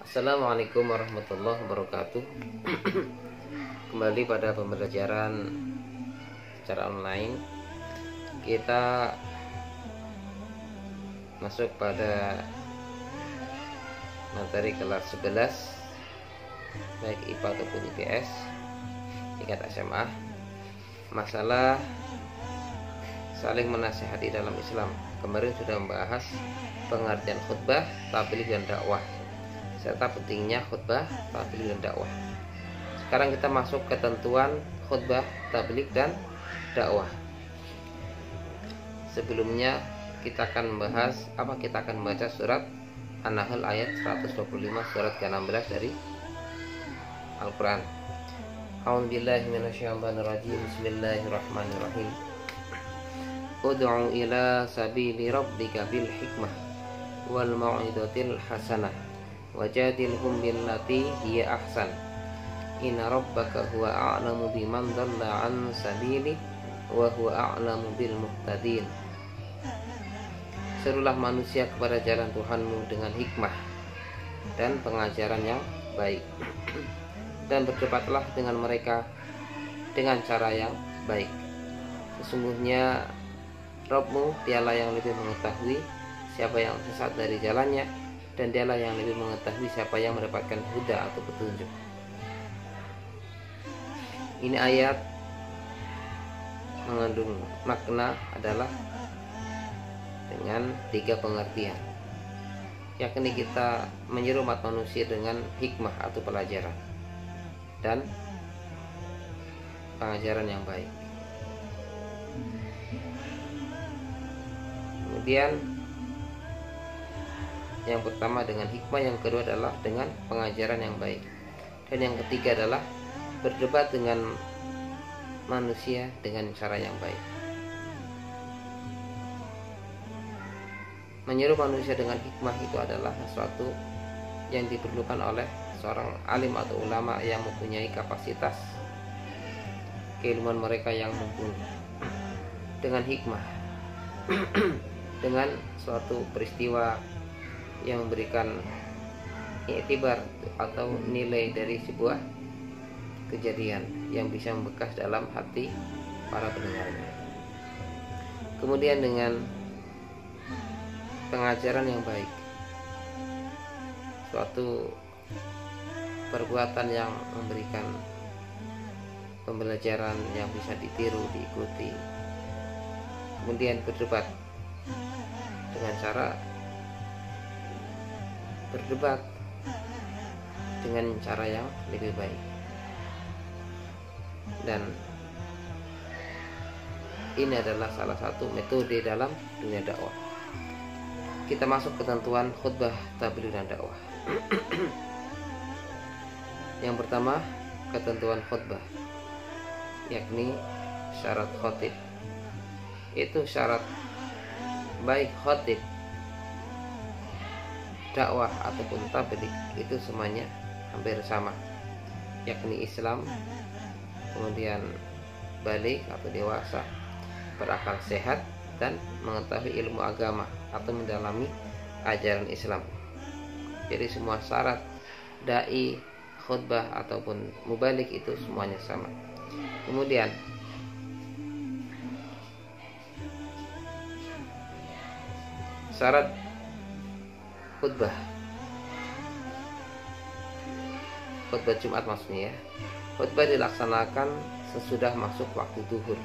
Assalamualaikum warahmatullahi wabarakatuh. Kembali pada pembelajaran secara online. Kita masuk pada materi kelas 11 baik IPA ataupun IPS tingkat SMA. Masalah saling menasihati dalam Islam. Kemarin sudah membahas pengertian khutbah, tabligh dan dakwah, serta pentingnya khutbah, tabligh dan dakwah. Sekarang kita masuk ketentuan khutbah, tabligh dan dakwah. Sebelumnya kita akan membaca surat An-Nahl ayat 125, surat ke-16 dari Al-Quran. A'udzubillahi minasyaitonirrajim. Bismillahirrahmanirrahim. Ud'u ila sabili rabbika bil hikmah wal mau'izatil hasanah wajadilhum billati hiya ahsan. Inna rabbaka huwa a'lamu biman dhalla an sabili wa huwa a'lamu bil muhtadin. Serulah manusia kepada jalan Tuhanmu dengan hikmah dan pengajaran yang baik, dan berdebatlah dengan mereka dengan cara yang baik. Sesungguhnya Rabbmu dialah yang lebih mengetahui siapa yang sesat dari jalannya, dan dialah yang lebih mengetahui siapa yang mendapatkan huda atau petunjuk. Ini ayat mengandung makna adalah dengan 3 pengertian, yakni kita menyeru umat manusia dengan hikmah atau pelajaran dan pengajaran yang baik. Kemudian yang pertama dengan hikmah, yang kedua adalah dengan pengajaran yang baik, dan yang ketiga adalah berdebat dengan manusia dengan cara yang baik. Menyeru manusia dengan hikmah itu adalah sesuatu yang diperlukan oleh seorang alim atau ulama yang mempunyai kapasitas keilmuan mereka yang mumpuni. Dengan hikmah dengan suatu peristiwa yang memberikan iktibar atau nilai dari sebuah kejadian yang bisa membekas dalam hati para pendengarnya. Kemudian dengan pengajaran yang baik, suatu perbuatan yang memberikan pembelajaran yang bisa ditiru, diikuti. Kemudian berdebat dengan cara berdebat dengan cara yang lebih baik, dan ini adalah salah satu metode dalam dunia dakwah. Kita masuk ketentuan khutbah, tabligh dan dakwah. Yang pertama, ketentuan khutbah, yakni syarat khotib. Itu syarat baik khotib, dakwah ataupun tabligh itu semuanya hampir sama, yakni Islam, kemudian balik atau dewasa, berakal sehat, dan mengetahui ilmu agama atau mendalami ajaran Islam. Jadi semua syarat dai, khutbah ataupun mubalik itu semuanya sama. Kemudian syarat khutbah Jumat maksudnya ya. Khutbah dilaksanakan sesudah masuk waktu zuhur.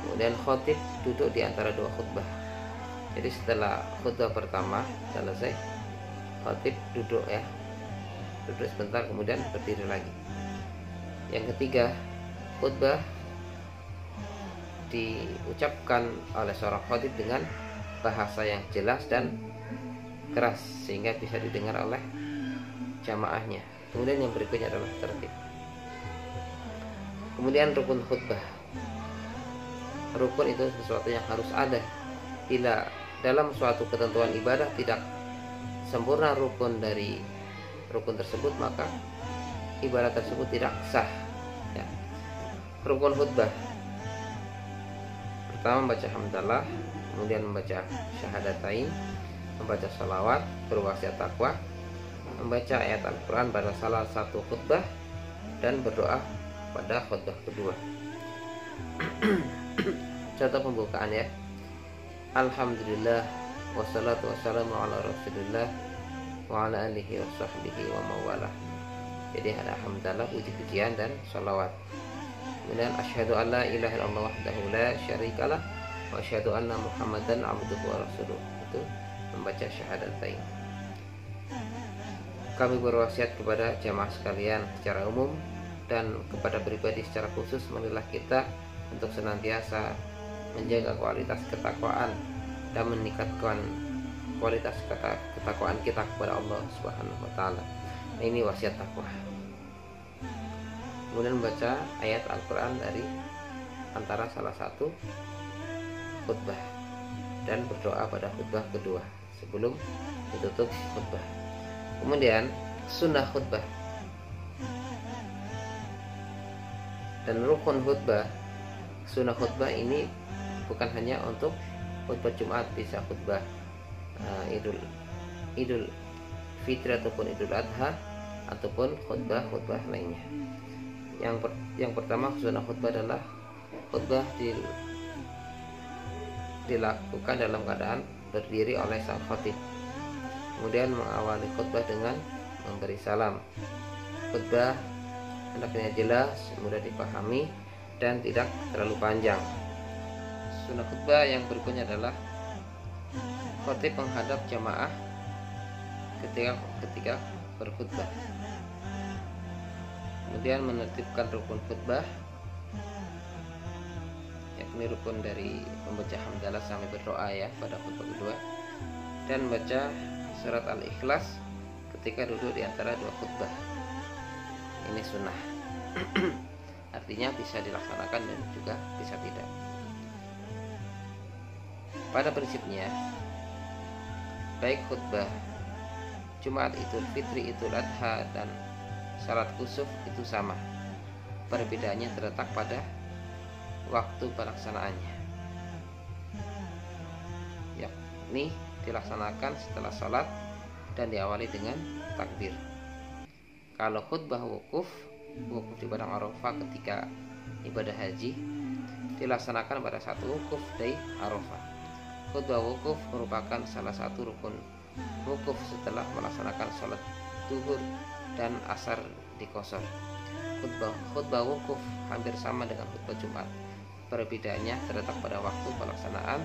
Kemudian khotib duduk di antara 2 khutbah. Jadi setelah khutbah pertama selesai, khotib duduk ya, duduk sebentar kemudian berdiri lagi. Yang ketiga, khutbah diucapkan oleh seorang khotib dengan bahasa yang jelas dan keras sehingga bisa didengar oleh jamaahnya. Kemudian yang berikutnya adalah tertib. Kemudian rukun khutbah. Rukun itu sesuatu yang harus ada. Bila dalam suatu ketentuan ibadah tidak sempurna rukun dari rukun tersebut, maka ibadah tersebut tidak sah ya. Rukun khutbah pertama membaca hamdalah, kemudian membaca syahadatain, membaca salawat, berwasiat takwa, membaca ayat Al-Quran pada salah satu khutbah dan berdoa pada khutbah kedua. Contoh pembukaan ya. Alhamdulillah wassalatu wassalamu ala rasulillah wa ala alihi wa sahbihi wa mawalah. Jadi ada hamdalah, puji-pujian dan sholawat. Kemudian asyhadu an la ilaha illallah wahdahu la syarikalah wa asyhadu anna muhammadan abduhu wa rasuluh. Itu membaca syahadatain. Kami berwasiat kepada jamaah sekalian secara umum dan kepada pribadi secara khusus, marilah kita untuk senantiasa menjaga kualitas ketakwaan dan meningkatkan kualitas ketakwaan kita kepada Allah Subhanahu wa taala. Nah, ini wasiat takwa. Kemudian membaca ayat Al-Quran dari antara salah satu khutbah dan berdoa pada khutbah kedua sebelum ditutup khutbah. Kemudian sunnah khutbah dan rukun khutbah. Sunnah khutbah ini bukan hanya untuk khutbah Jumat, bisa khutbah Idul Fitri ataupun Idul Adha ataupun khutbah lainnya. Yang pertama sunnah khutbah adalah khutbah dilakukan dalam keadaan berdiri oleh sang khatib. Kemudian mengawali khutbah dengan memberi salam. Khutbah hendaknya jelas, mudah dipahami dan tidak terlalu panjang. Sunnah khutbah yang berikutnya adalah khatib menghadap jamaah ketika berkhutbah. Kemudian menertibkan rukun khutbah, yakni rukun dari membaca hamdalah sampai berdoa ya pada khutbah kedua, dan baca surat Al-Ikhlas ketika duduk di antara dua khutbah. Ini sunnah. Artinya bisa dilaksanakan dan juga bisa tidak. Pada prinsipnya, baik khutbah Jumat, Idul Fitri, Idul Adha, dan salat kusuf itu sama. Perbedaannya terletak pada waktu pelaksanaannya, yakni dilaksanakan setelah salat dan diawali dengan takbir. Kalau khutbah wukuf di padang Arafah ketika ibadah haji dilaksanakan pada satu wukuf dari Arafah. Khutbah wukuf merupakan salah satu rukun wukuf setelah melaksanakan salat zuhur dan asar di qashar. Khutbah wukuf hampir sama dengan khutbah Jumat. Perbedaannya terletak pada waktu pelaksanaan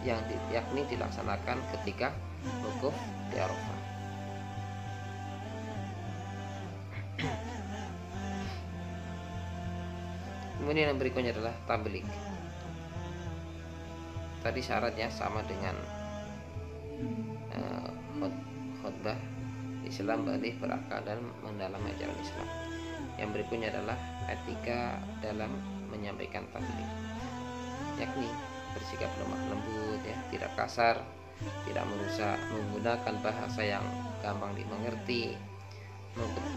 yakni dilaksanakan ketika wukuf di Arafah. Kemudian yang berikutnya adalah tabligh. Tadi syaratnya sama dengan khutbah Islam, berarti berakal dan mendalami ajaran Islam. Yang berikutnya adalah etika dalam menyampaikan tabligh, yakni bersikap lemah lembut ya, tidak kasar, tidak menggunakan bahasa yang gampang dimengerti,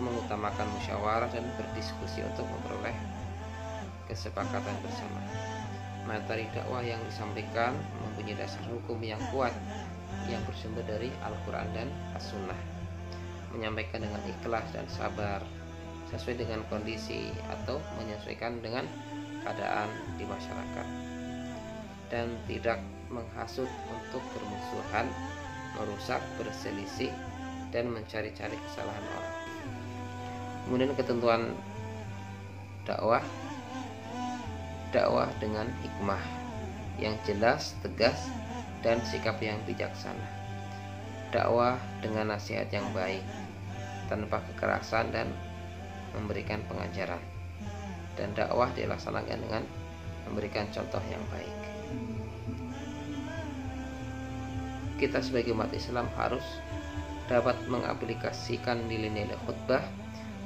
mengutamakan musyawarah dan berdiskusi untuk memperoleh kesepakatan bersama. Materi dakwah yang disampaikan mempunyai dasar hukum yang kuat yang bersumber dari Al-Quran dan As-Sunnah. Menyampaikan dengan ikhlas dan sabar sesuai dengan kondisi atau menyesuaikan dengan keadaan di masyarakat, dan tidak menghasut untuk bermusuhan, merusak, berselisih, dan mencari-cari kesalahan orang. Kemudian ketentuan dakwah dengan hikmah yang jelas, tegas, dan sikap yang bijaksana. Dakwah dengan nasihat yang baik tanpa kekerasan dan memberikan pengajaran. Dan dakwah dilaksanakan dengan memberikan contoh yang baik. Kita sebagai umat Islam harus dapat mengaplikasikan nilai-nilai khutbah,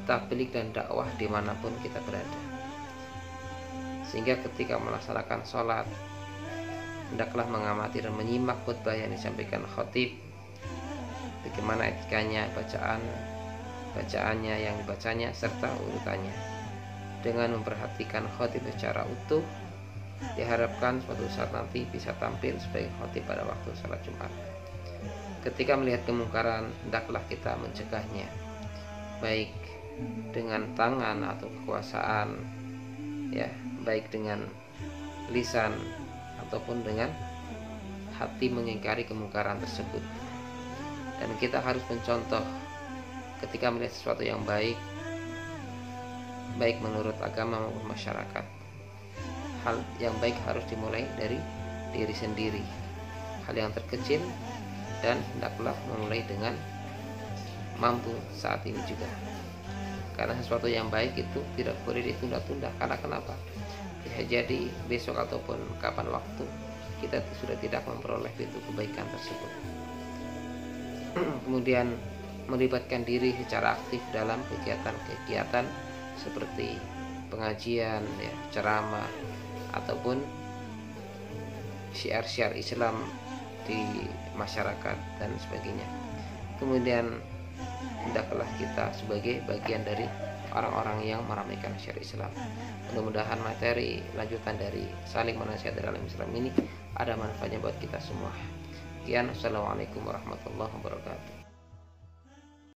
tabligh, dan dakwah dimanapun kita berada. Sehingga ketika melaksanakan sholat, hendaklah mengamati dan menyimak khutbah yang disampaikan khatib, bagaimana etikanya, bacaannya yang dibacanya, serta urutannya. Dengan memperhatikan khatib secara utuh, diharapkan suatu saat nanti bisa tampil sebagai khatib pada waktu salat Jumat. ketika melihat kemungkaran, hendaklah kita mencegahnya, baik dengan tangan atau kekuasaan, ya, baik dengan lisan ataupun dengan hati mengingkari kemungkaran tersebut. Dan kita harus mencontoh ketika melihat sesuatu yang baik, baik menurut agama maupun masyarakat. Hal yang baik harus dimulai dari diri sendiri, hal yang terkecil, dan hendaklah memulai dengan mampu saat ini juga. Karena sesuatu yang baik itu tidak boleh ditunda-tunda. Karena kenapa? Bisa jadi besok ataupun kapan waktu kita sudah tidak memperoleh itu kebaikan tersebut. Kemudian melibatkan diri secara aktif dalam kegiatan-kegiatan seperti pengajian, ya, ceramah, ataupun syiar-syiar Islam di masyarakat dan sebagainya. Kemudian hendaklah kita sebagai bagian dari orang-orang yang meramaikan syiar Islam. Mudah-mudahan materi lanjutan dari saling menasihati dalam Islam ini ada manfaatnya buat kita semua. Sekian, assalamualaikum warahmatullahi wabarakatuh.